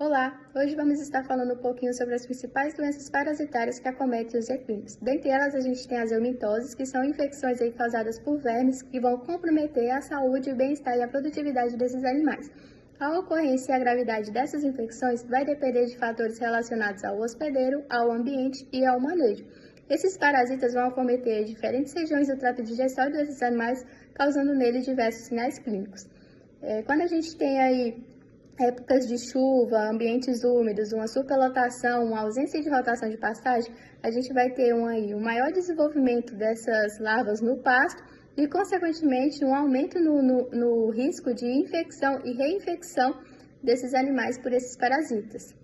Olá, hoje vamos estar falando um pouquinho sobre as principais doenças parasitárias que acometem os equinos. Dentre elas, a gente tem as eumitoses, que são infecções causadas por vermes que vão comprometer a saúde, o bem-estar e a produtividade desses animais. A ocorrência e a gravidade dessas infecções vai depender de fatores relacionados ao hospedeiro, ao ambiente e ao manejo. Esses parasitas vão acometer diferentes regiões do trato digestório desses animais, causando neles diversos sinais clínicos. Quando a gente tem aí épocas de chuva, ambientes úmidos, uma superlotação, uma ausência de rotação de pastagem, a gente vai ter um maior desenvolvimento dessas larvas no pasto e, consequentemente, um aumento no risco de infecção e reinfecção desses animais por esses parasitas.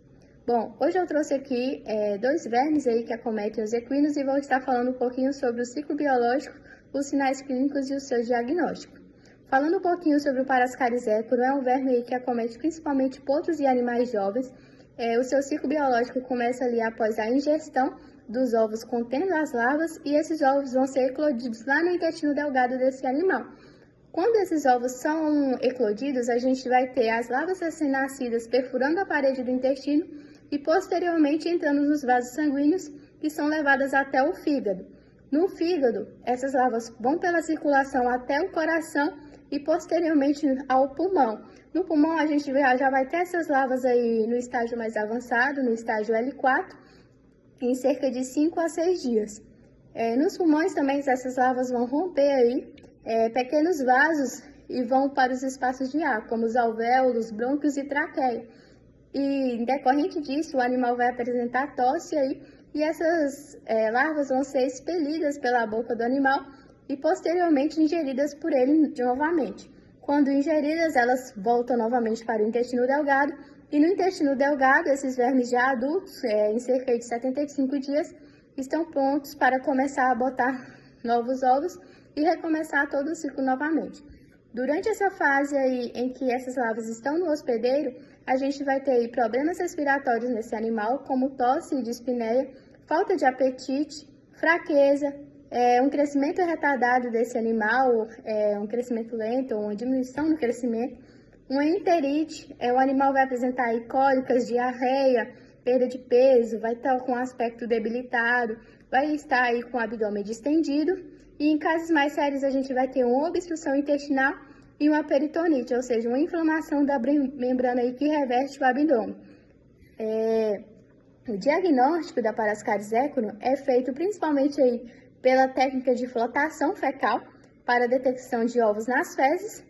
Bom, hoje eu trouxe aqui dois vermes aí que acometem os equinos e vou estar falando um pouquinho sobre o ciclo biológico, os sinais clínicos e o seu diagnóstico. Falando um pouquinho sobre o Parascaris equino, é um verme que acomete principalmente potros e animais jovens. O seu ciclo biológico começa ali após a ingestão dos ovos contendo as larvas e esses ovos vão ser eclodidos lá no intestino delgado desse animal. Quando esses ovos são eclodidos, a gente vai ter as larvas recém-nascidas perfurando a parede do intestino e posteriormente entrando nos vasos sanguíneos que são levadas até o fígado. No fígado, essas larvas vão pela circulação até o coração e posteriormente ao pulmão. No pulmão a gente já vai ter essas larvas aí no estágio mais avançado, no estágio L4, em cerca de 5 a 6 dias. Nos pulmões também essas larvas vão romper aí pequenos vasos e vão para os espaços de ar, como os alvéolos, brônquios e traqueia. E em decorrente disso, o animal vai apresentar tosse aí e essas larvas vão ser expelidas pela boca do animal e posteriormente ingeridas por ele novamente. Quando ingeridas, elas voltam novamente para o intestino delgado e no intestino delgado, esses vermes já adultos, em cerca de 75 dias, estão prontos para começar a botar novos ovos e recomeçar todo o ciclo novamente. Durante essa fase aí em que essas larvas estão no hospedeiro, a gente vai ter aí problemas respiratórios nesse animal, como tosse e dispneia, falta de apetite, fraqueza, um crescimento retardado desse animal, um crescimento lento, uma diminuição no crescimento, uma enterite, o animal vai apresentar aí cólicas, diarreia, perda de peso, vai estar com aspecto debilitado, vai estar aí com o abdômen distendido e em casos mais sérios a gente vai ter uma obstrução intestinal e uma peritonite, ou seja, uma inflamação da membrana aí que reveste o abdômen. O diagnóstico da Parascaris equino é feito principalmente aí pela técnica de flotação fecal para a detecção de ovos nas fezes,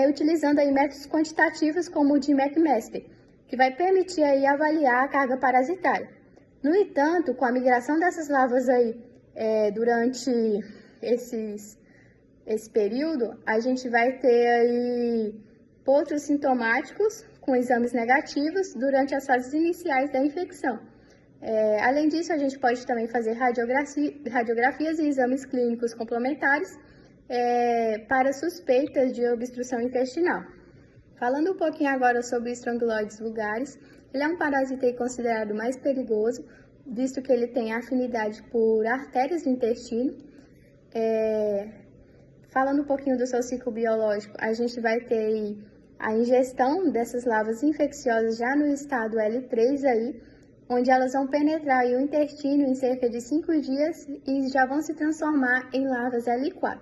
utilizando aí métodos quantitativos como o de McMaster, que vai permitir aí avaliar a carga parasitária. No entanto, com a migração dessas larvas aí durante esse período, a gente vai ter aí potros sintomáticos com exames negativos durante as fases iniciais da infecção. Além disso, a gente pode também fazer radiografias e exames clínicos complementares para suspeitas de obstrução intestinal. Falando um pouquinho agora sobre o Strongyloides vulgaris, ele é um parasita considerado mais perigoso, visto que ele tem afinidade por artérias do intestino. Falando um pouquinho do seu ciclo biológico, a gente vai ter aí a ingestão dessas larvas infecciosas já no estado L3 aí, onde elas vão penetrar aí o intestino em cerca de 5 dias e já vão se transformar em larvas L4.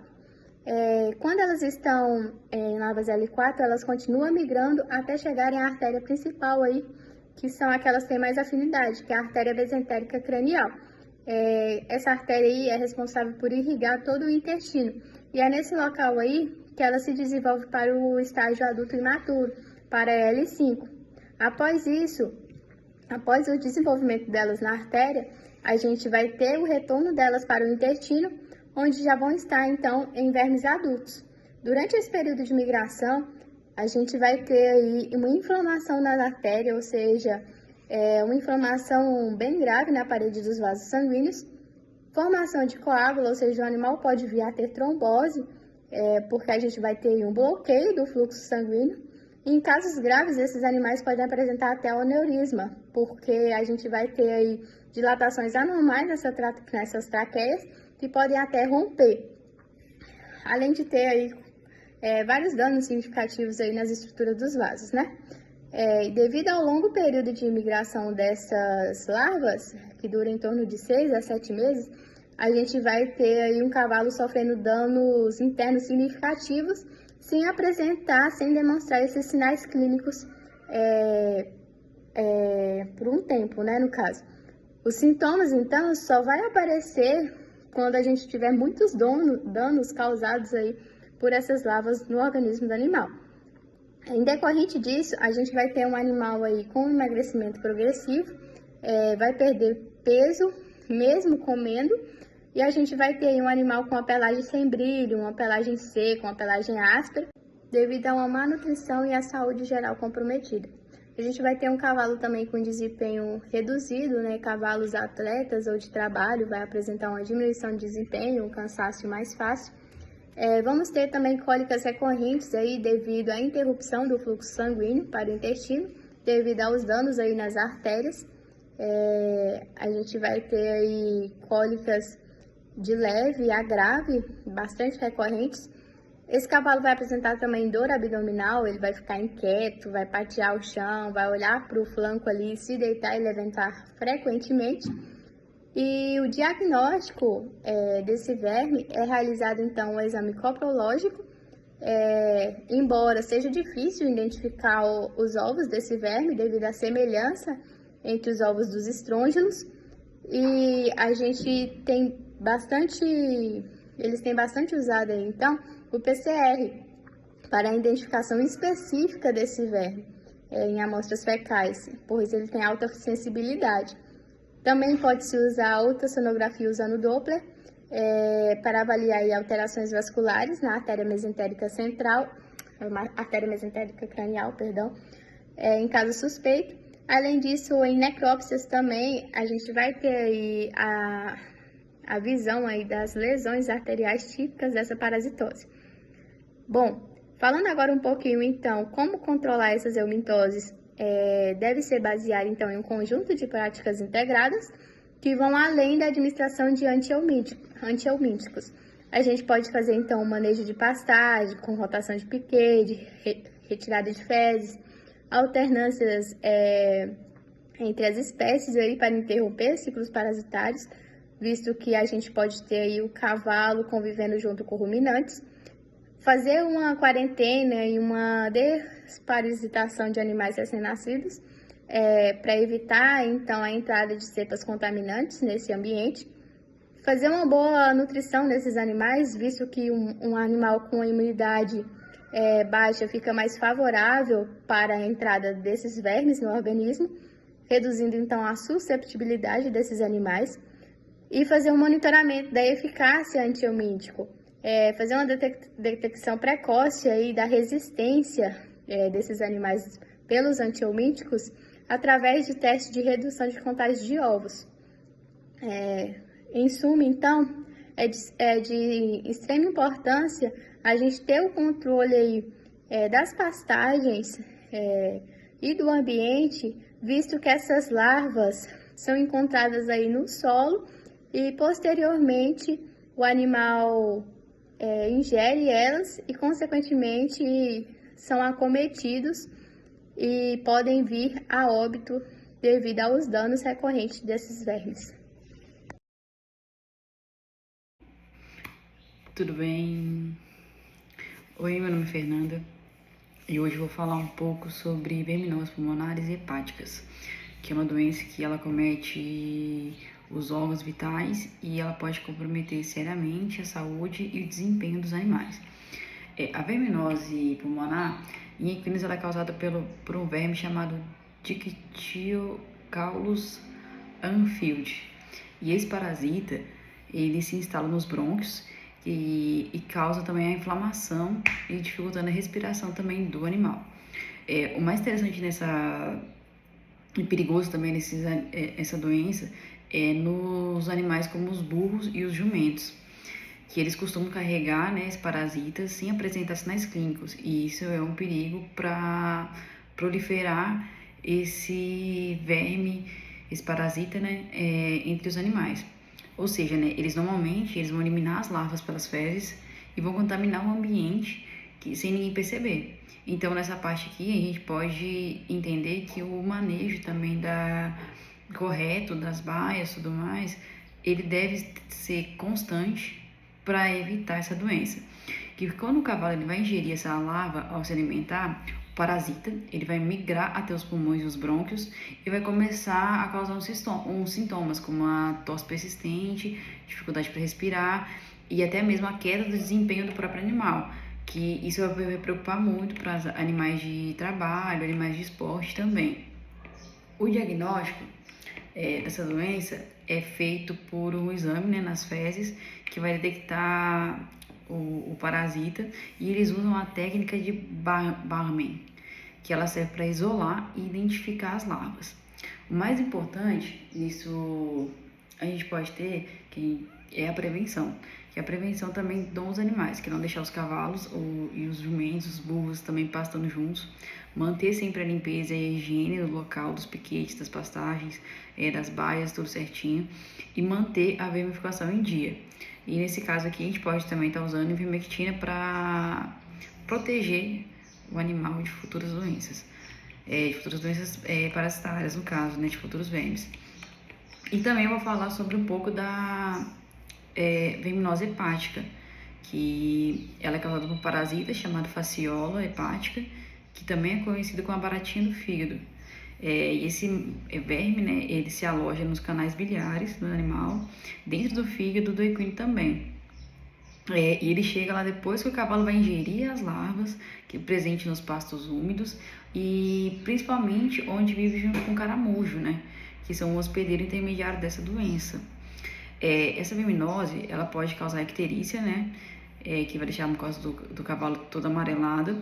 Quando elas estão em larvas L4, elas continuam migrando até chegarem à artéria principal aí, que são aquelas que têm mais afinidade, que é a artéria mesentérica cranial. Essa artéria aí é responsável por irrigar todo o intestino. E é nesse local aí que ela se desenvolve para o estágio adulto imaturo, para a L5. Após o desenvolvimento delas na artéria, a gente vai ter o retorno delas para o intestino, onde já vão estar, então, em vermes adultos. Durante esse período de migração, a gente vai ter aí uma inflamação na artéria, ou seja, uma inflamação bem grave na parede dos vasos sanguíneos, formação de coágulo, ou seja, o animal pode vir a ter trombose, porque a gente vai ter um bloqueio do fluxo sanguíneo. Em casos graves, esses animais podem apresentar até aneurisma, porque a gente vai ter aí dilatações anormais nessas traqueias que podem até romper. Além de ter aí vários danos significativos aí nas estruturas dos vasos, né? Devido ao longo período de migração dessas larvas, que dura em torno de 6 a 7 meses, a gente vai ter aí um cavalo sofrendo danos internos significativos, sem demonstrar esses sinais clínicos por um tempo, né, no caso. Os sintomas, então, só vai aparecer quando a gente tiver muitos danos causados aí por essas larvas no organismo do animal. Em decorrente disso, a gente vai ter um animal aí com emagrecimento progressivo, vai perder peso mesmo comendo, e a gente vai ter aí um animal com uma pelagem sem brilho, uma pelagem seca, uma pelagem áspera, devido a uma má nutrição e a saúde geral comprometida. A gente vai ter um cavalo também com desempenho reduzido, né? Cavalos atletas ou de trabalho vai apresentar uma diminuição de desempenho, um cansaço mais fácil. Vamos ter também cólicas recorrentes aí devido à interrupção do fluxo sanguíneo para o intestino, devido aos danos aí nas artérias. A gente vai ter aí cólicas de leve a grave, bastante recorrentes. Esse cavalo vai apresentar também dor abdominal, ele vai ficar inquieto, vai patear o chão, vai olhar para o flanco ali, se deitar e levantar frequentemente. E o diagnóstico desse verme é realizado, então, um exame coprológico, embora seja difícil identificar os ovos desse verme devido à semelhança entre os ovos dos estrôngilos, e a gente tem eles têm bastante usado aí, então, o PCR para a identificação específica desse verme em amostras fecais, pois ele tem alta sensibilidade. Também pode-se usar a ultrassonografia usando Doppler para avaliar aí alterações vasculares na artéria mesentérica central, artéria mesentérica cranial, perdão, em caso suspeito. Além disso, em necrópsias também, a gente vai ter aí a visão aí das lesões arteriais típicas dessa parasitose. Bom, falando agora um pouquinho, então, como controlar essas eumintoses, deve ser baseado, então, em um conjunto de práticas integradas que vão além da administração de antieumínticos. A gente pode fazer, então, um manejo de pastagem, com rotação de piquet, de retirada de fezes, alternâncias entre as espécies aí para interromper ciclos parasitários, visto que a gente pode ter aí o cavalo convivendo junto com ruminantes, fazer uma quarentena e uma desparasitação de animais recém-nascidos para evitar, então, a entrada de cepas contaminantes nesse ambiente, fazer uma boa nutrição desses animais, visto que um animal com imunidade baixa fica mais favorável para a entrada desses vermes no organismo, reduzindo, então, a susceptibilidade desses animais, e fazer um monitoramento da eficácia antieumíntico, fazer uma detecção precoce aí da resistência desses animais pelos antieumínticos através de testes de redução de contagem de ovos. Em suma, então, é de extrema importância a gente ter o controle aí, das pastagens e do ambiente, visto que essas larvas são encontradas aí no solo e, posteriormente, o animal ingere elas e, consequentemente, são acometidos e podem vir a óbito devido aos danos recorrentes desses vermes. Tudo bem? Oi, meu nome é Fernanda e hoje eu vou falar um pouco sobre verminoses pulmonares e hepáticas, que é uma doença que ela comete os órgãos vitais e ela pode comprometer seriamente a saúde e o desempenho dos animais. A verminose pulmonar em equinos ela é causada por um verme chamado Dictyocaulus anfield, e esse parasita ele se instala nos brônquios e causa também a inflamação e dificultando a respiração também do animal. O mais interessante e perigoso também essa doença é nos animais como os burros e os jumentos, que eles costumam carregar, né, esses parasitas sem apresentar sinais clínicos, e isso é um perigo para proliferar esse verme, esse parasita, né, entre os animais. Ou seja, né, eles vão eliminar as larvas pelas fezes e vão contaminar o ambiente sem ninguém perceber. Então, nessa parte aqui, a gente pode entender que o manejo também correto das baias e tudo mais, ele deve ser constante para evitar essa doença. Que quando o cavalo ele vai ingerir essa larva ao se alimentar, o parasita ele vai migrar até os pulmões e os brônquios e vai começar a causar uns sintomas como a tosse persistente, dificuldade para respirar e até mesmo a queda do desempenho do próprio animal, que isso vai preocupar muito para animais de trabalho, animais de esporte também. O diagnóstico dessa doença é feito por um exame, né, nas fezes, que vai detectar o parasita, e eles usam a técnica de Barman, que ela serve para isolar e identificar as larvas. O mais importante nisso a gente pode ter que é a prevenção, que é a prevenção também dos animais, que não deixar os cavalos e os jumentos, os burros também pastando juntos, manter sempre a limpeza e a higiene do local, dos piquetes, das pastagens, das baias, tudo certinho, e manter a vermificação em dia. E nesse caso aqui a gente pode também estar usando ivermectina para proteger o animal de futuras doenças, parasitárias no caso, né, de futuros vermes. E também eu vou falar sobre um pouco da verminose hepática, que ela é causada por um parasita chamado Fasciola hepática, que também é conhecido como a baratinha do fígado. E esse verme, né, ele se aloja nos canais biliares do animal, dentro do fígado do equino também. E ele chega lá depois que o cavalo vai ingerir as larvas, que é presente nos pastos úmidos, e principalmente onde vive junto com o caramujo, né, que são o hospedeiro intermediário dessa doença. Essa verminose, ela pode causar icterícia, né, que vai deixar a mucosa do cavalo toda amarelada.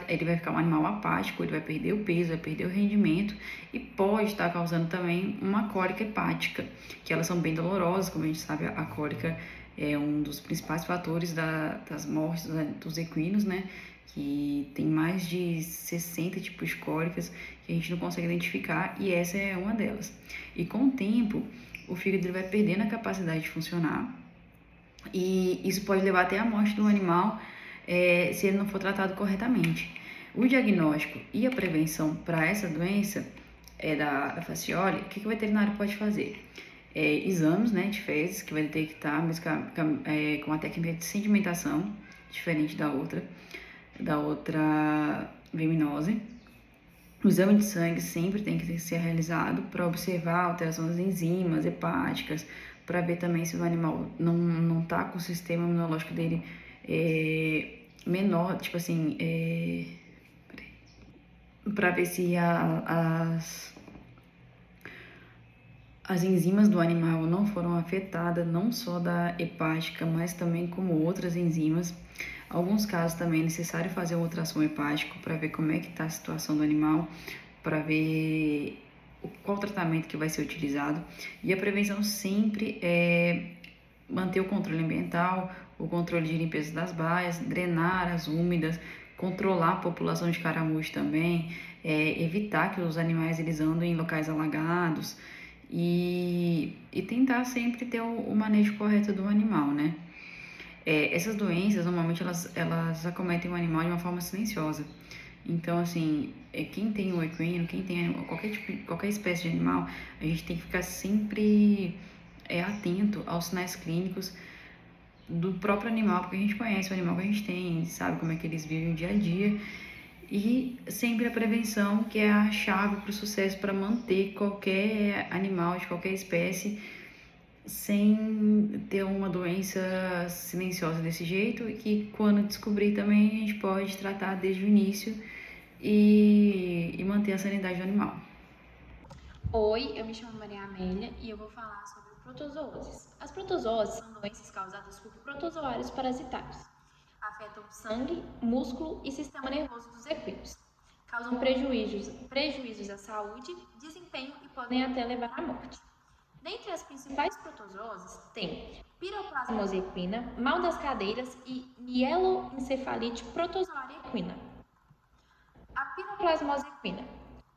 Ele vai ficar um animal apático, ele vai perder o peso, vai perder o rendimento e pode estar causando também uma cólica hepática, que elas são bem dolorosas, como a gente sabe, a cólica é um dos principais fatores das mortes dos equinos, né? Que tem mais de 60 tipos de cólicas que a gente não consegue identificar e essa é uma delas. E com o tempo, o fígado ele vai perdendo a capacidade de funcionar e isso pode levar até a morte do animal se ele não for tratado corretamente. O diagnóstico e a prevenção para essa doença da fasciole, o que o veterinário pode fazer? Exames, né, de fezes, que vai detectar, mas com a técnica de sedimentação, diferente da outra verminose. O exame de sangue sempre tem que ser realizado para observar a alteração das enzimas hepáticas, para ver também se o animal não está com o sistema imunológico dele menor, tipo assim, para ver se as enzimas do animal não foram afetadas, não só da hepática, mas também como outras enzimas. Em alguns casos também é necessário fazer uma ultrassom hepático para ver como é que está a situação do animal, para ver qual tratamento que vai ser utilizado. E a prevenção sempre é manter o controle ambiental, o controle de limpeza das baias, drenar as úmidas, controlar a população de caramujo também, evitar que os animais eles andem em locais alagados e tentar sempre ter o manejo correto do animal, né? Essas doenças, normalmente, elas acometem o animal de uma forma silenciosa. Então, assim, quem tem o equino, quem tem qualquer espécie de animal, a gente tem que ficar sempre atento aos sinais clínicos do próprio animal, porque a gente conhece o animal que a gente tem, sabe como é que eles vivem o dia a dia. E sempre a prevenção, que é a chave para o sucesso, para manter qualquer animal de qualquer espécie sem ter uma doença silenciosa desse jeito, e que quando descobrir também a gente pode tratar desde o início e manter a sanidade do animal. Oi, eu me chamo Maria Amélia e eu vou falar sobre protozooses. As protozooses são doenças causadas por protozoários parasitários. Afetam o sangue, músculo e sistema nervoso dos equinos. Causam prejuízos à saúde, desempenho e podem até levar à morte. Dentre as principais protozooses tem Piroplasmose equina, mal das cadeiras e mieloencefalite protozoária equina. A Piroplasmose equina,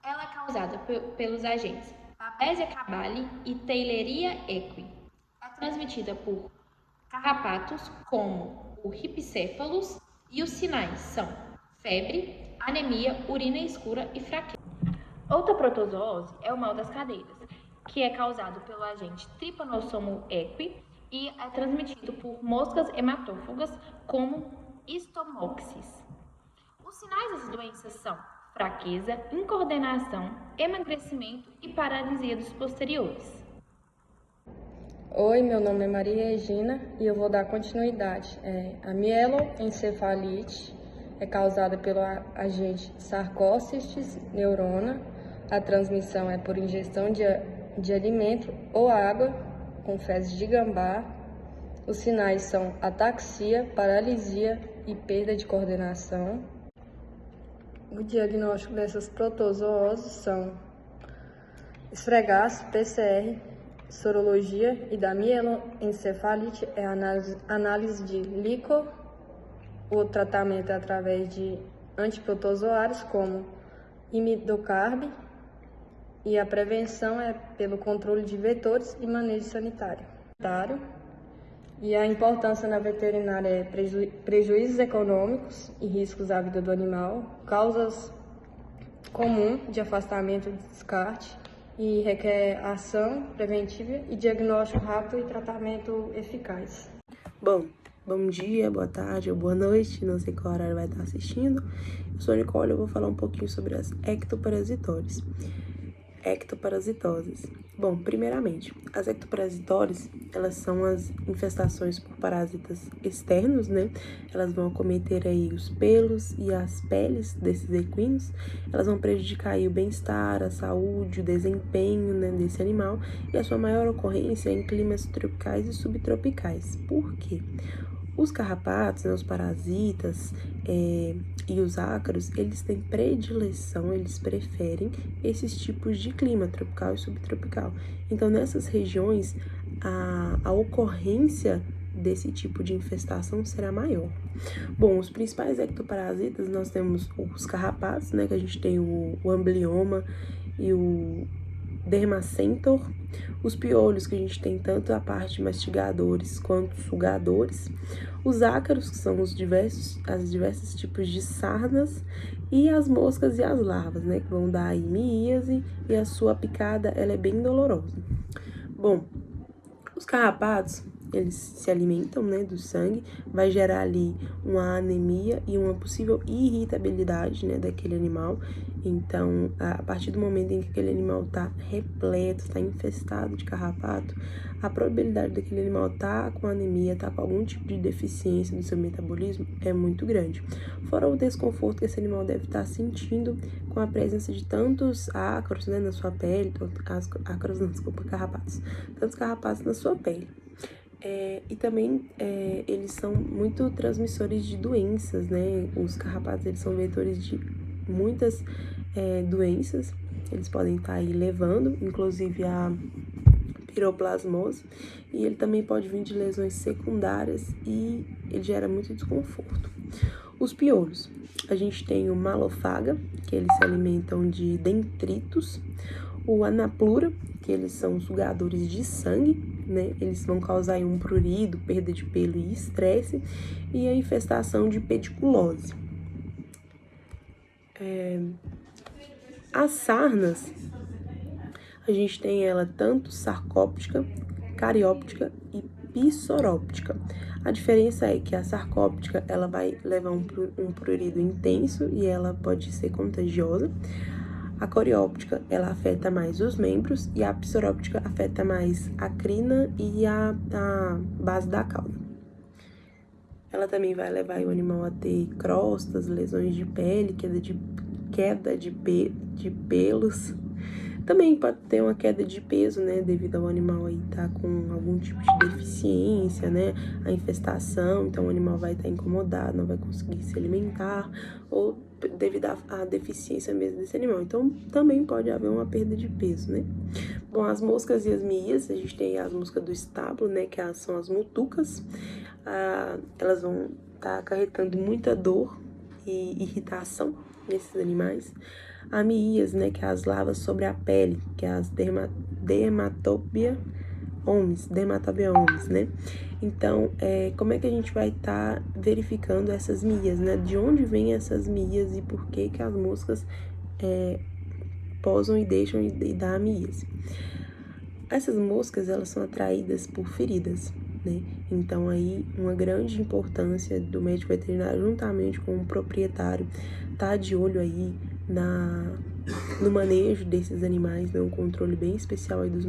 ela é causada pelos agentes Babesia cabali e Theileria equi. É transmitida por carrapatos como o Rhipcephalus, E os sinais são febre, anemia, urina escura e fraqueza. Outra protozoose é o mal das cadeiras, que é causado pelo agente Trypanosoma equi e é transmitido por moscas hematófagas como Stomopsis. Os sinais das doenças são fraqueza, incoordenação, emagrecimento e paralisia dos posteriores. Oi, meu nome é Maria Regina e eu vou dar continuidade. A mieloencefalite é causada pelo agente Sarcócistes neurona. A transmissão é por ingestão de alimento ou água com fezes de gambá. Os sinais são ataxia, paralisia e perda de coordenação. O diagnóstico dessas protozooses são esfregaço, PCR, sorologia, e da mieloencefalite é análise de líquor. O tratamento é através de antiprotozoários como imidocarb, e a prevenção é pelo controle de vetores e manejo sanitário. E a importância na veterinária é prejuízos econômicos e riscos à vida do animal, causas comum de afastamento e descarte, e requer ação preventiva e diagnóstico rápido e tratamento eficaz. Bom dia, boa tarde ou boa noite, não sei qual horário vai estar assistindo. Eu sou a Nicole, eu vou falar um pouquinho sobre as ectoparasitoses. Ectoparasitoses. Bom, primeiramente, as ectoparasitoses, elas são as infestações por parasitas externos, né? Elas vão acometer aí os pelos e as peles desses equinos. Elas vão prejudicar aí o bem-estar, a saúde, o desempenho, né, desse animal. E a sua maior ocorrência é em climas tropicais e subtropicais. Por quê? Os carrapatos, né, os parasitas e os ácaros, eles têm predileção, eles preferem esses tipos de clima, tropical e subtropical. Então, nessas regiões, a ocorrência desse tipo de infestação será maior. Bom, os principais ectoparasitas, nós temos os carrapatos, né, que a gente tem o amblioma e o dermacentor, os piolhos, que a gente tem tanto a parte de mastigadores quanto sugadores, os ácaros, que são as diversos tipos de sarnas, e as moscas e as larvas, né, que vão dar aí miíase, e a sua picada, ela é bem dolorosa. Bom, os carrapatos, eles se alimentam, né, do sangue, vai gerar ali uma anemia e uma possível irritabilidade, né, daquele animal. Então, a partir do momento em que aquele animal está repleto, está infestado de carrapato, a probabilidade daquele animal estar com anemia, estar com algum tipo de deficiência no seu metabolismo é muito grande. Fora o desconforto que esse animal deve estar sentindo com a presença de tantos ácaros, né, na sua pele, carrapatos, tantos carrapatos na sua pele. E também eles são muito transmissores de doenças, né? Os carrapatos, eles são vetores de muitas doenças. Eles podem estar aí levando, inclusive a piroplasmose, e ele também pode vir de lesões secundárias e ele gera muito desconforto. Os piolhos, a gente tem o malofaga, que eles se alimentam de dentritos, o anaplura, que eles são sugadores de sangue, né? Eles vão causar um prurido, perda de pelo e estresse, e a infestação de pediculose. As sarnas, a gente tem ela tanto sarcóptica, carióptica e pissoróptica. A diferença é que a sarcóptica, ela vai levar um prurido intenso e ela pode ser contagiosa. A corióptica, ela afeta mais os membros, e a pissoróptica afeta mais a crina e a base da cauda. Ela também vai levar o animal a ter crostas, lesões de pele, queda de pelos. Também pode ter uma queda de peso, né, devido ao animal aí estar com algum tipo de deficiência, né, a infestação, então o animal vai estar incomodado, não vai conseguir se alimentar, ou devido à deficiência mesmo desse animal. Então, também pode haver uma perda de peso, né. Bom, as moscas e as mias, a gente tem as moscas do estábulo, né, que são as mutucas. Elas vão estar acarretando muita dor e irritação nesses animais. Amiías, né, que é as larvas sobre a pele, que é as dermatopia dermatobiomes, né? Então, como é que a gente vai estar verificando essas mias, né? De onde vêm essas mias e por que as moscas posam e deixam de dar mias? Essas moscas, elas são atraídas por feridas, né? Então, aí, uma grande importância do médico veterinário, juntamente com o proprietário, tá de olho aí no manejo desses animais, né? Um controle bem especial aí do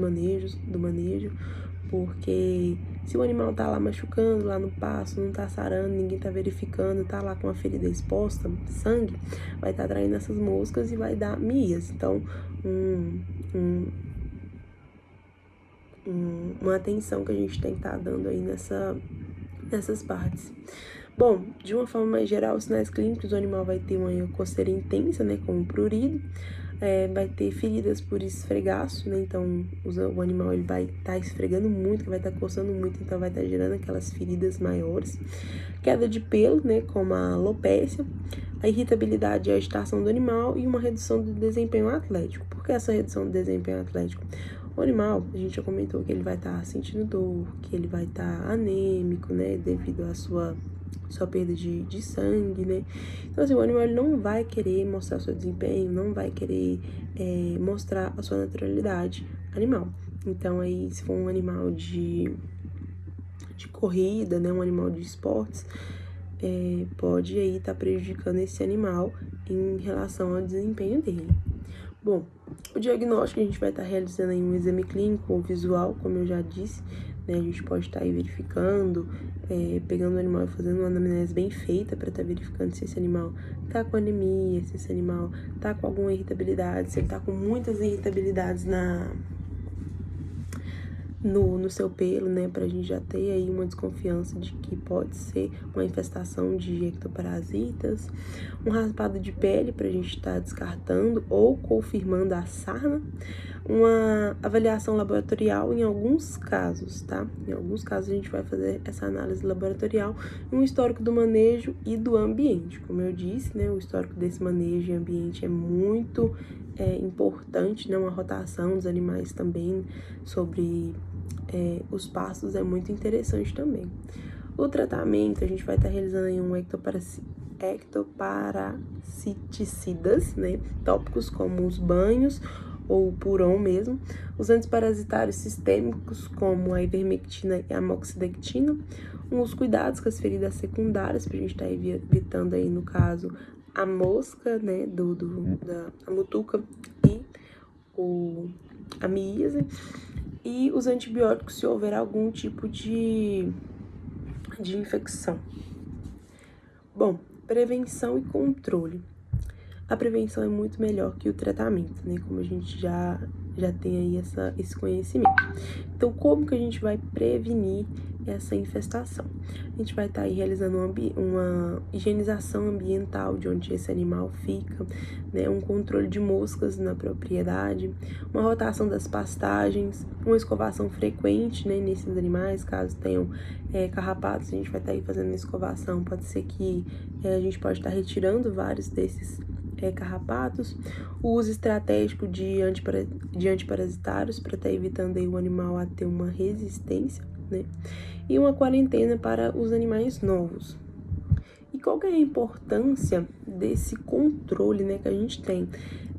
manejo, porque se o animal tá lá machucando, lá no pasto, não tá sarando, ninguém tá verificando, tá lá com a ferida exposta, sangue, vai estar atraindo essas moscas e vai dar mias. Então, uma atenção que a gente tem que estar dando aí nessas partes. Bom, de uma forma mais geral, os sinais clínicos, o animal vai ter uma coceira intensa, né, como prurido, vai ter feridas por esfregaço, né, então o animal ele vai estar esfregando muito, vai estar coçando muito, então vai estar gerando aquelas feridas maiores. Queda de pelo, né, como a alopécia, a irritabilidade e a agitação do animal e uma redução do desempenho atlético. Por que essa redução do desempenho atlético? O animal, a gente já comentou que ele vai estar sentindo dor, que ele vai estar anêmico, né, devido à sua perda de sangue, né? Então, assim, o animal ele não vai querer mostrar seu desempenho, não vai querer mostrar a sua naturalidade animal. Então, aí, se for um animal de corrida, né, um animal de esportes, pode aí estar prejudicando esse animal em relação ao desempenho dele. Bom, o diagnóstico a gente vai estar realizando aí um exame clínico ou visual, como eu já disse, né? A gente pode estar aí verificando, pegando o animal e fazendo uma anamnese bem feita para estar verificando se esse animal tá com anemia, se esse animal tá com alguma irritabilidade, se ele tá com muitas irritabilidades no seu pelo, né, pra gente já ter aí uma desconfiança de que pode ser uma infestação de ectoparasitas, um raspado de pele pra gente estar descartando ou confirmando a sarna, uma avaliação laboratorial em alguns casos, tá? Em alguns casos a gente vai fazer essa análise laboratorial, um histórico do manejo e do ambiente. Como eu disse, né, o histórico desse manejo e ambiente é muito importante, né, uma rotação dos animais também sobre os pastos é muito interessante também. O tratamento, a gente vai estar realizando aí um ectoparasiticidas, né, tópicos como os banhos ou puron mesmo, os antiparasitários sistêmicos como a ivermectina e a amoxicilina, os cuidados com as feridas secundárias, pra gente estar evitando aí, no caso, a mosca, né, a mutuca e a miíase, e os antibióticos se houver algum tipo de infecção. Bom, prevenção e controle. A prevenção é muito melhor que o tratamento, né? Como a gente já tem aí esse conhecimento. Então, como que a gente vai prevenir essa infestação? A gente vai estar aí realizando uma higienização ambiental de onde esse animal fica, né? Um controle de moscas na propriedade, uma rotação das pastagens, uma escovação frequente, né, nesses animais, caso tenham carrapatos, a gente vai estar aí fazendo escovação. Pode ser que a gente pode estar retirando vários desses carrapatos, o uso estratégico de antiparasitários para estar evitando aí o animal a ter uma resistência, né? E uma quarentena para os animais novos. E qual que é a importância desse controle, né, que a gente tem?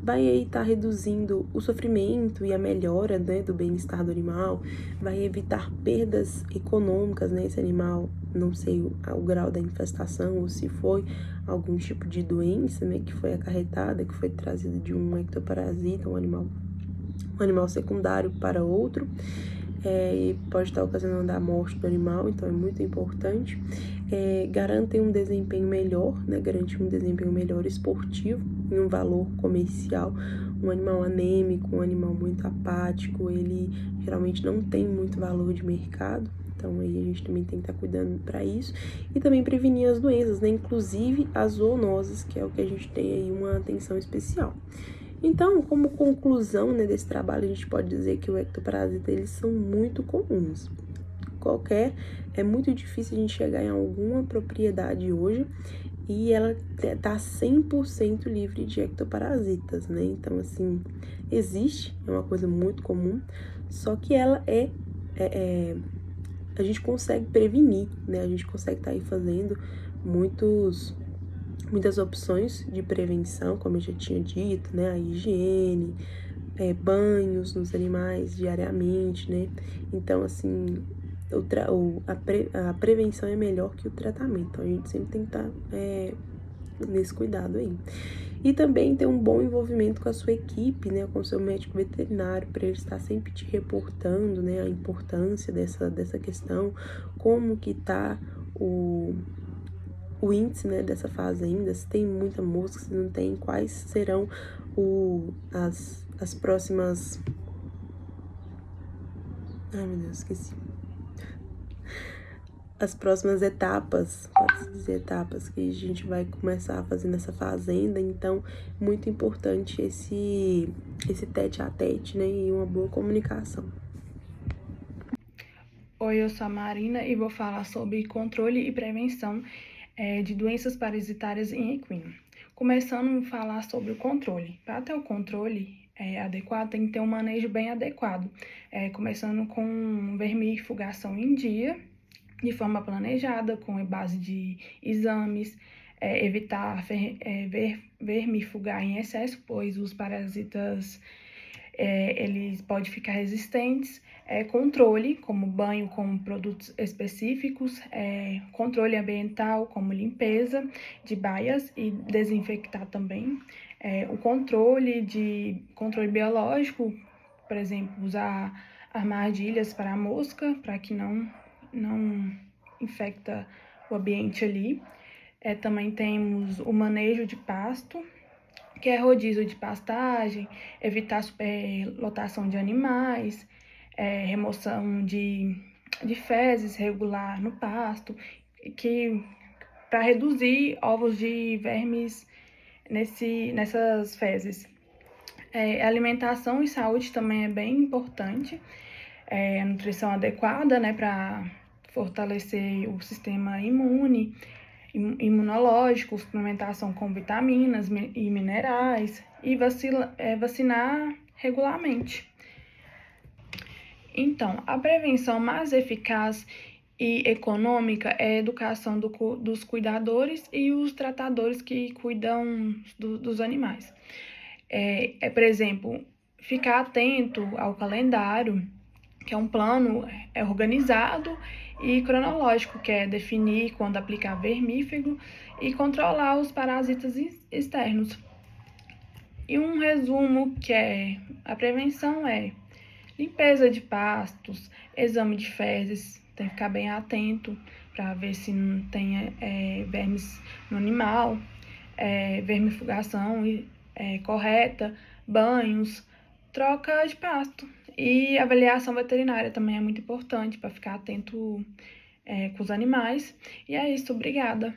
Vai aí estar reduzindo o sofrimento e a melhora, né, do bem-estar do animal, vai evitar perdas econômicas, né, esse animal, não sei o grau da infestação ou se foi algum tipo de doença, né, que foi acarretada, que foi trazida de um ectoparasita, um animal secundário para outro, e pode estar ocasionando a morte do animal, então é muito importante. Garantir um desempenho melhor, né, garantir um desempenho melhor esportivo em um valor comercial. Um animal anêmico, um animal muito apático, ele geralmente não tem muito valor de mercado. Então, aí a gente também tem que estar cuidando para isso. E também prevenir as doenças, né? Inclusive as zoonoses, que é o que a gente tem aí uma atenção especial. Então, como conclusão, né, desse trabalho, a gente pode dizer que o ectoparasita, eles são muito comuns. É muito difícil a gente chegar em alguma propriedade hoje e ela tá 100% livre de ectoparasitas, né? Então, assim, existe, é uma coisa muito comum, só que ela é a gente consegue prevenir, né? A gente consegue estar aí fazendo muitas opções de prevenção, como eu já tinha dito, né? A higiene, banhos nos animais diariamente, né? Então, assim, a prevenção é melhor que o tratamento. Então, a gente sempre tem que estar nesse cuidado aí. E também ter um bom envolvimento com a sua equipe, né, com o seu médico veterinário, para ele estar sempre te reportando, né, a importância dessa questão, como que tá o índice, né, dessa fazenda, se tem muita mosca, se não tem, quais serão as próximas... Ai, meu Deus, esqueci. As próximas etapas, pode-se dizer etapas, que a gente vai começar a fazer nessa fazenda. Então, muito importante esse tete a tete, né, e uma boa comunicação. Oi, eu sou a Marina e vou falar sobre controle e prevenção de doenças parasitárias em equino. Começando a falar sobre o controle. Para ter o controle adequado, tem que ter um manejo bem adequado, começando com vermifugação em dia, de forma planejada, com base de exames, evitar vermifugar em excesso, pois os parasitas eles podem ficar resistentes, controle, como banho com produtos específicos, controle ambiental, como limpeza de baias e desinfectar também, o controle biológico, por exemplo, usar armadilhas para a mosca, para que não infecta o ambiente ali. Também temos o manejo de pasto, que é rodízio de pastagem, evitar superlotação de animais, remoção de fezes regular no pasto, para reduzir ovos de vermes nessas fezes. Alimentação e saúde também é bem importante, nutrição adequada, né, para fortalecer o sistema imunológico, suplementação com vitaminas e minerais e vacinar regularmente. Então, a prevenção mais eficaz e econômica é a educação dos cuidadores e os tratadores que cuidam dos animais. Por exemplo, ficar atento ao calendário, que é um plano organizado e cronológico, que é definir quando aplicar vermífugo e controlar os parasitas externos. E um resumo que a prevenção é limpeza de pastos, exame de fezes, tem que ficar bem atento para ver se não tem vermes no animal, vermifugação correta, banhos, troca de pasto. E avaliação veterinária também é muito importante para ficar atento com os animais. E é isso, obrigada.